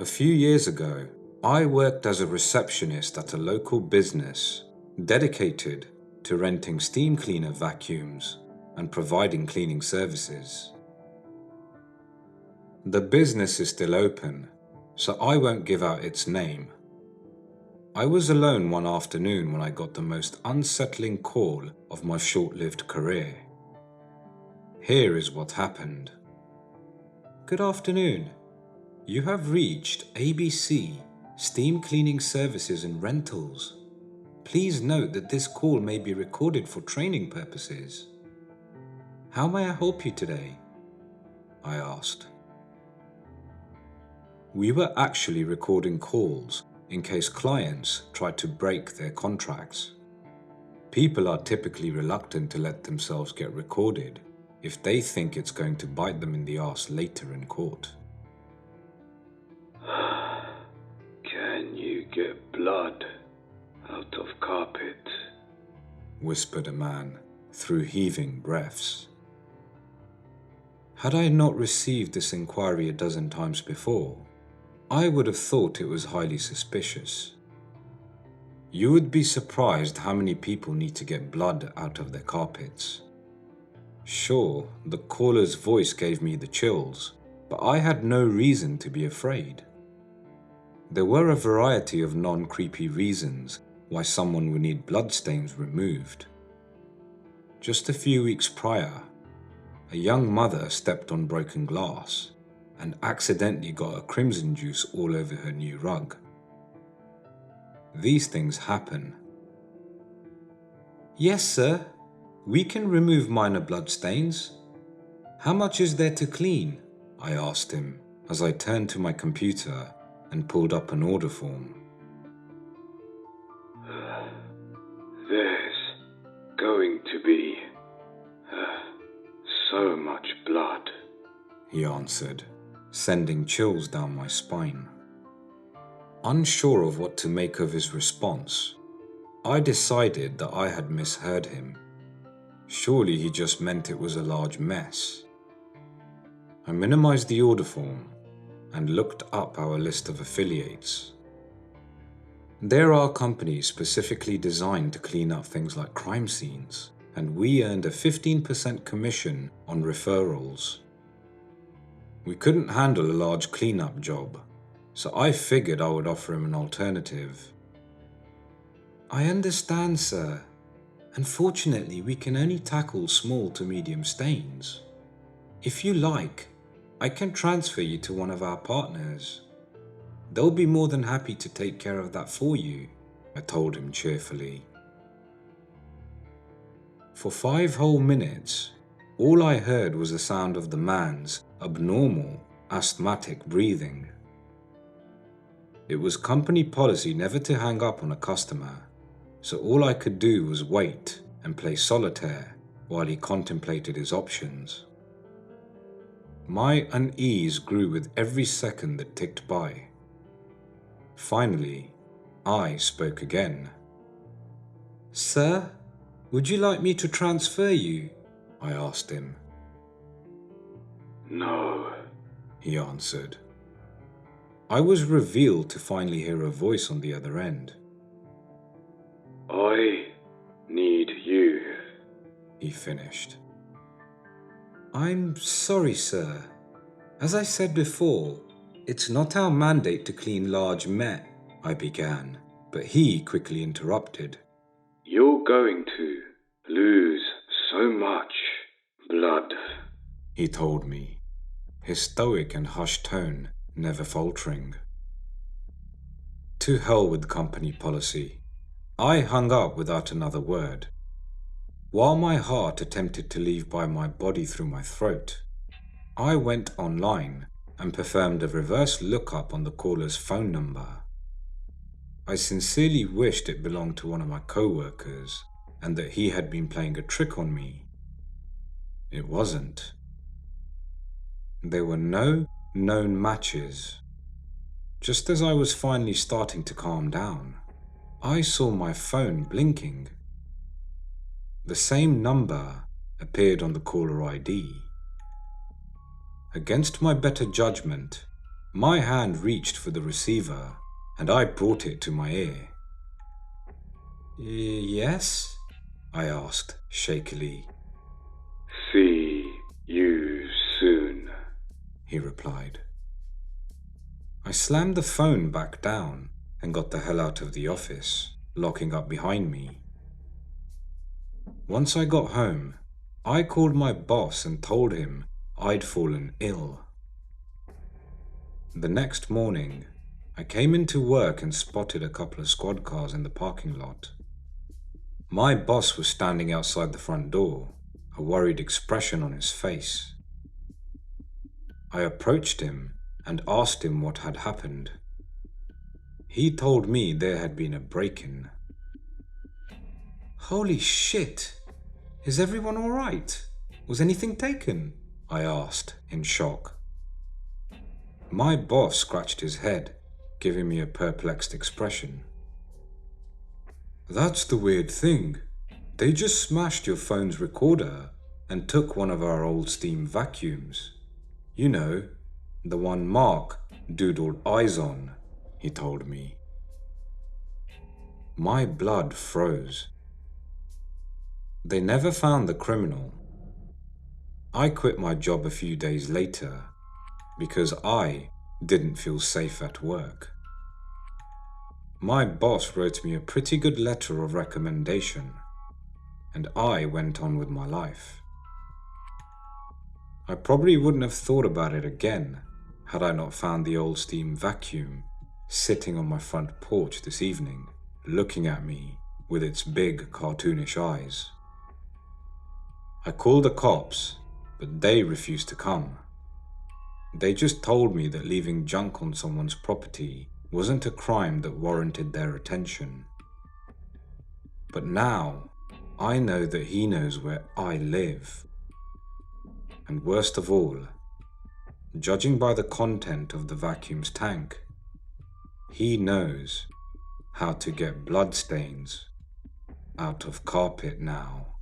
A few years ago, I worked as a receptionist at a local business dedicated to renting steam cleaner vacuums and providing cleaning services. The business is still open, so I won't give out its name. I was alone one afternoon when I got the most unsettling call of my short-lived career. Here is what happened. Good afternoon. You have reached ABC Steam Cleaning Services and Rentals. Please note that this call may be recorded for training purposes. How may I help you today? I asked. We were actually recording calls in case clients tried to break their contracts. People are typically reluctant to let themselves get recorded if they think it's going to bite them in the arse later in court. Can you get blood out of carpet? Whispered a man through heaving breaths. Had I not received this inquiry a dozen times before, I would have thought it was highly suspicious. You would be surprised how many people need to get blood out of their carpets. Sure, the caller's voice gave me the chills, but I had no reason to be afraid. There were a variety of non-creepy reasons why someone would need bloodstains removed. Just a few weeks prior, a young mother stepped on broken glass and accidentally got a crimson juice all over her new rug. These things happen. Yes, sir. We can remove minor bloodstains. How much is there to clean? I asked him as I turned to my computer and pulled up an order form. There's going to be so much blood, he answered, sending chills down my spine. Unsure of what to make of his response, I decided that I had misheard him. Surely he just meant it was a large mess. I minimized the order form and looked up our list of affiliates. There are companies specifically designed to clean up things like crime scenes, and we earned a 15% commission on referrals. We couldn't handle a large cleanup job, so I figured I would offer him an alternative. I understand, sir. Unfortunately, we can only tackle small to medium stains. If you like, I can transfer you to one of our partners. They'll be more than happy to take care of that for you, I told him cheerfully. For 5 whole minutes, all I heard was the sound of the man's abnormal, asthmatic breathing. It was company policy never to hang up on a customer, so all I could do was wait and play solitaire while he contemplated his options. My unease grew with every second that ticked by. Finally, I spoke again. Sir, would you like me to transfer you? I asked him. No, he answered. I was revealed to finally hear a voice on the other end. I need you, he finished. I'm sorry, sir. As I said before, it's not our mandate to clean large I began, but he quickly interrupted. You're going to lose so much blood, he told me, his stoic and hushed tone never faltering. To hell with company policy. I hung up without another word. While my heart attempted to leave by my body through my throat, I went online and performed a reverse lookup on the caller's phone number. I sincerely wished it belonged to one of my co-workers and that he had been playing a trick on me. It wasn't. There were no known matches. Just as I was finally starting to calm down, I saw my phone blinking. The same number appeared on the caller ID. Against my better judgment, My hand reached for the receiver and I brought it to my ear. Yes? I asked shakily. See you soon, he replied. I slammed the phone back down and got the hell out of the office, locking up behind me. Once I got home, I called my boss and told him I'd fallen ill. The next morning, I came into work and spotted a couple of squad cars in the parking lot. My boss was standing outside the front door, a worried expression on his face. I approached him and asked him what had happened. He told me there had been a break-in. Holy shit! Is everyone all right? Was anything taken? I asked in shock. My boss scratched his head, giving me a perplexed expression. That's the weird thing. They just smashed your phone's recorder and took one of our old steam vacuums. You know, the one Mark doodled eyes on, he told me. My blood froze. They never found the criminal. I quit my job a few days later because I didn't feel safe at work. My boss wrote me a pretty good letter of recommendation, and I went on with my life. I probably wouldn't have thought about it again had I not found the old steam vacuum sitting on my front porch this evening, looking at me with its big cartoonish eyes. I called the cops, but they refused to come. They just told me that leaving junk on someone's property wasn't a crime that warranted their attention. But now, I know that he knows where I live. And worst of all, judging by the content of the vacuum's tank, he knows how to get bloodstains out of carpet now.